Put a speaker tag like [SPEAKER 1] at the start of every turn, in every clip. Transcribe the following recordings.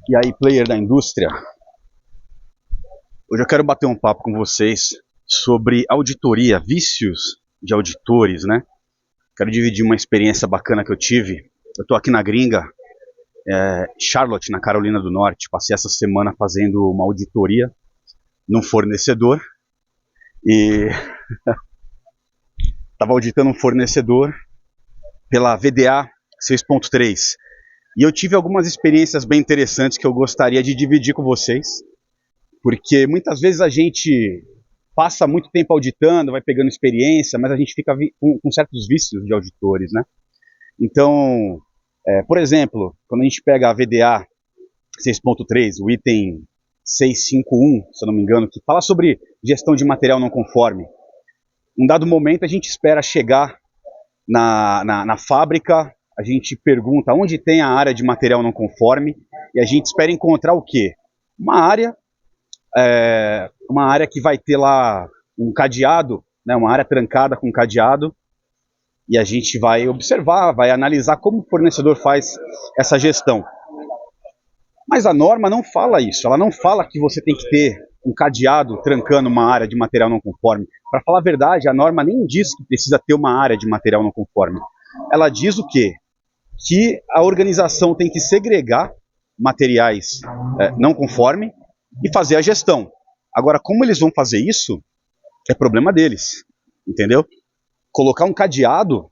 [SPEAKER 1] E aí, player da indústria, hoje eu quero bater um papo com vocês sobre auditoria, vícios de auditores, né? Quero dividir uma experiência bacana que eu tive. Eu tô aqui na gringa, Charlotte, na Carolina do Norte. Passei essa semana fazendo uma auditoria num fornecedor e estava auditando um fornecedor pela VDA 6.3. E eu tive algumas experiências bem interessantes que eu gostaria de dividir com vocês, porque muitas vezes a gente passa muito tempo auditando, vai pegando experiência, mas a gente fica com certos vícios de auditores, né? Então, por exemplo, quando a gente pega a VDA 6.3, o item 651, se eu não me engano, que fala sobre gestão de material não conforme, em um dado momento a gente espera chegar na fábrica, a gente pergunta onde tem a área de material não conforme e a gente espera encontrar o quê? Uma área que vai ter lá um cadeado, né, uma área trancada com cadeado, e a gente vai observar, vai analisar como o fornecedor faz essa gestão. Mas a norma não fala isso, ela não fala que você tem que ter um cadeado trancando uma área de material não conforme. Para falar a verdade, a norma nem diz que precisa ter uma área de material não conforme. Ela diz o quê? Que a organização tem que segregar materiais não conforme e fazer a gestão. Agora, como eles vão fazer isso, é problema deles, entendeu? Colocar um cadeado,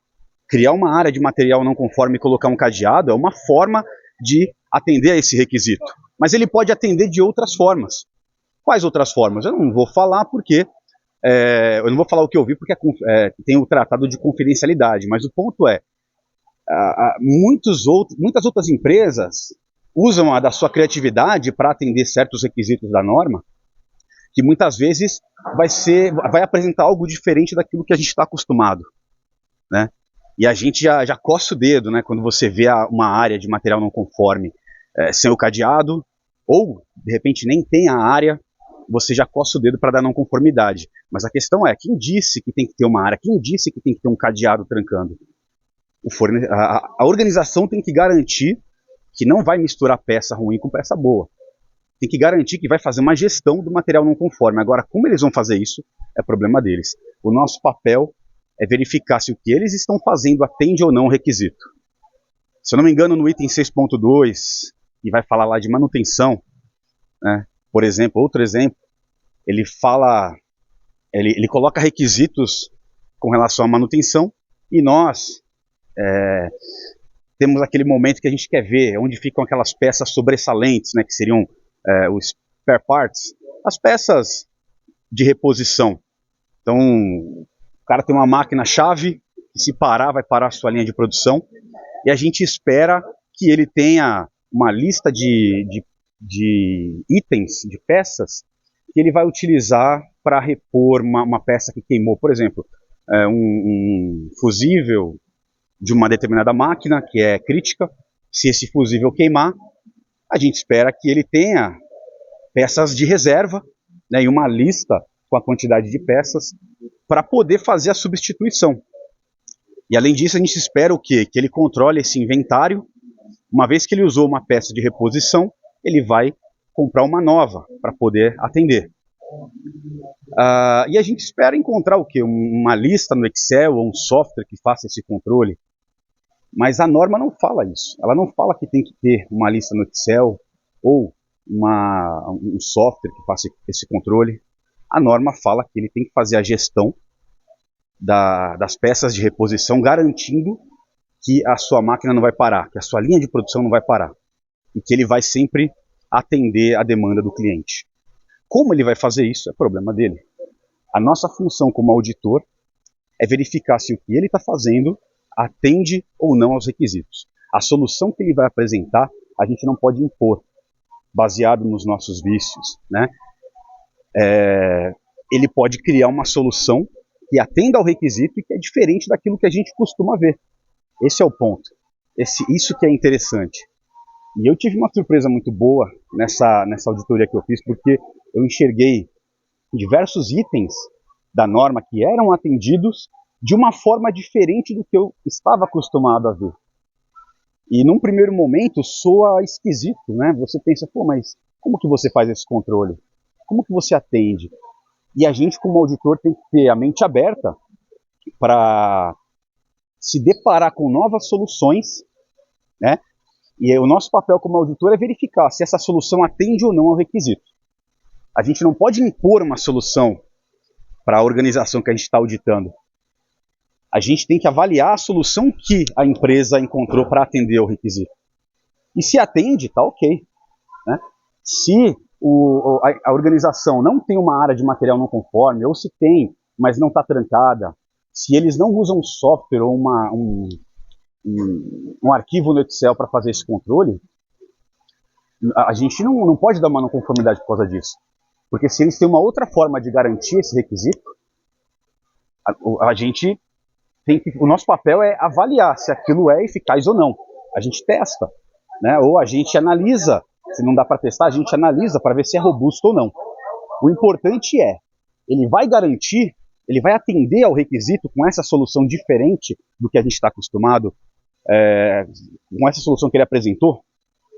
[SPEAKER 1] criar uma área de material não conforme e colocar um cadeado é uma forma de atender a esse requisito. Mas ele pode atender de outras formas. Quais outras formas? Eu não vou falar porque eu não vou falar o que eu vi porque tem o tratado de confidencialidade, mas o ponto é, muitas outras empresas usam da sua criatividade para atender certos requisitos da norma, que muitas vezes vai apresentar algo diferente daquilo que a gente está acostumado, né? E a gente já coça o dedo, né, quando você vê uma área de material não conforme sem o cadeado, ou de repente nem tem a área, você já coça o dedo para dar não conformidade. Mas a questão é, quem disse que tem que ter uma área? Quem disse que tem que ter um cadeado trancando? A organização tem que garantir que não vai misturar peça ruim com peça boa. Tem que garantir que vai fazer uma gestão do material não conforme. Agora, como eles vão fazer isso, é problema deles. O nosso papel é verificar se o que eles estão fazendo atende ou não o requisito. Se eu não me engano, no item 6.2, que vai falar lá de manutenção, né, por exemplo, outro exemplo, ele coloca requisitos com relação à manutenção e nós temos aquele momento que a gente quer ver onde ficam aquelas peças sobressalentes, né, que seriam os spare parts, as peças de reposição. Então, o cara tem uma máquina-chave, que se parar, vai parar a sua linha de produção, e a gente espera que ele tenha uma lista de itens, de peças, que ele vai utilizar para repor uma peça que queimou. Por exemplo, um fusível de uma determinada máquina, que é crítica. Se esse fusível queimar, a gente espera que ele tenha peças de reserva, né, e uma lista com a quantidade de peças para poder fazer a substituição. E além disso, a gente espera o quê? Que ele controle esse inventário. Uma vez que ele usou uma peça de reposição, ele vai comprar uma nova para poder atender. E a gente espera encontrar o quê? Uma lista no Excel ou um software que faça esse controle. Mas a norma não fala isso. Ela não fala que tem que ter uma lista no Excel ou um software que faça esse controle. A norma fala que ele tem que fazer a gestão das peças de reposição, garantindo que a sua máquina não vai parar, que a sua linha de produção não vai parar e que ele vai sempre atender a demanda do cliente. Como ele vai fazer isso é problema dele. A nossa função como auditor é verificar se o que ele está fazendo atende ou não aos requisitos. A solução que ele vai apresentar, a gente não pode impor, baseado nos nossos vícios, né? Ele pode criar uma solução que atenda ao requisito e que é diferente daquilo que a gente costuma ver. Esse é o ponto. Isso que é interessante. E eu tive uma surpresa muito boa nessa auditoria que eu fiz, porque eu enxerguei diversos itens da norma que eram atendidos de uma forma diferente do que eu estava acostumado a ver. E num primeiro momento soa esquisito, né? Você pensa, pô, mas como que você faz esse controle? Como que você atende? E a gente, como auditor, tem que ter a mente aberta para se deparar com novas soluções, né? E o nosso papel como auditor é verificar se essa solução atende ou não ao requisito. A gente não pode impor uma solução para a organização que a gente está auditando. A gente tem que avaliar a solução que a empresa encontrou para atender ao requisito. E se atende, tá ok. Né? Se a organização não tem uma área de material não conforme, ou se tem, mas não está trancada, se eles não usam software ou um arquivo no Excel para fazer esse controle, a gente não pode dar uma não conformidade por causa disso. Porque se eles têm uma outra forma de garantir esse requisito, a gente tem que, o nosso papel é avaliar se aquilo é eficaz ou não. A gente testa, né? Ou a gente analisa. Se não dá para testar, a gente analisa para ver se é robusto ou não. O importante é, ele vai garantir, ele vai atender ao requisito com essa solução diferente do que a gente está acostumado, com essa solução que ele apresentou.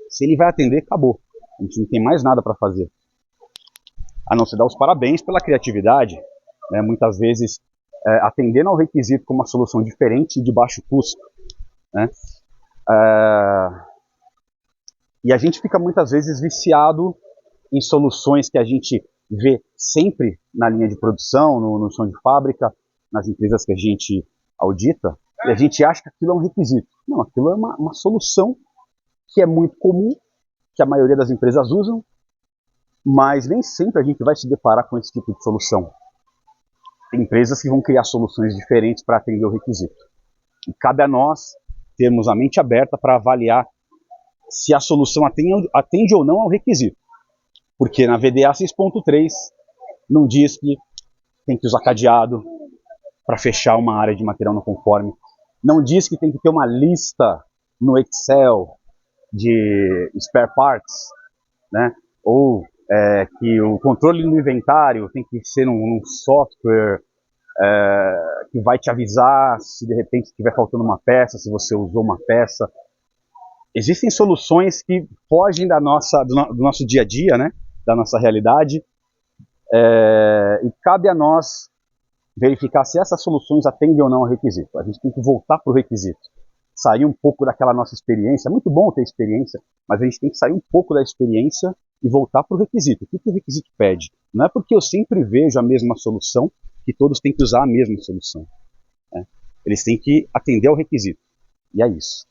[SPEAKER 1] Se ele vai atender, acabou. A gente não tem mais nada para fazer. A não ser dar os parabéns pela criatividade, né? Muitas vezes atendendo ao requisito com uma solução diferente e de baixo custo, né? E a gente fica muitas vezes viciado em soluções que a gente vê sempre na linha de produção, no chão de fábrica, nas empresas que a gente audita, e a gente acha que aquilo é um requisito. Não, aquilo é uma solução que é muito comum, que a maioria das empresas usam, mas nem sempre a gente vai se deparar com esse tipo de solução. Tem empresas que vão criar soluções diferentes para atender o requisito. E cabe a nós termos a mente aberta para avaliar se a solução atende ou não ao requisito. Porque na VDA 6.3 não diz que tem que usar cadeado para fechar uma área de material não conforme. Não diz que tem que ter uma lista no Excel de spare parts, né? Ou que o controle do inventário tem que ser num software que vai te avisar se de repente estiver faltando uma peça, se você usou uma peça. Existem soluções que fogem do nosso dia a dia, né? Da nossa realidade, e cabe a nós verificar se essas soluções atendem ou não ao requisito. A gente tem que voltar para o requisito, sair um pouco daquela nossa experiência. É muito bom ter experiência, mas a gente tem que sair um pouco da experiência e voltar para o requisito. O que o requisito pede? Não é porque eu sempre vejo a mesma solução que todos têm que usar a mesma solução, né? Eles têm que atender ao requisito. E é isso.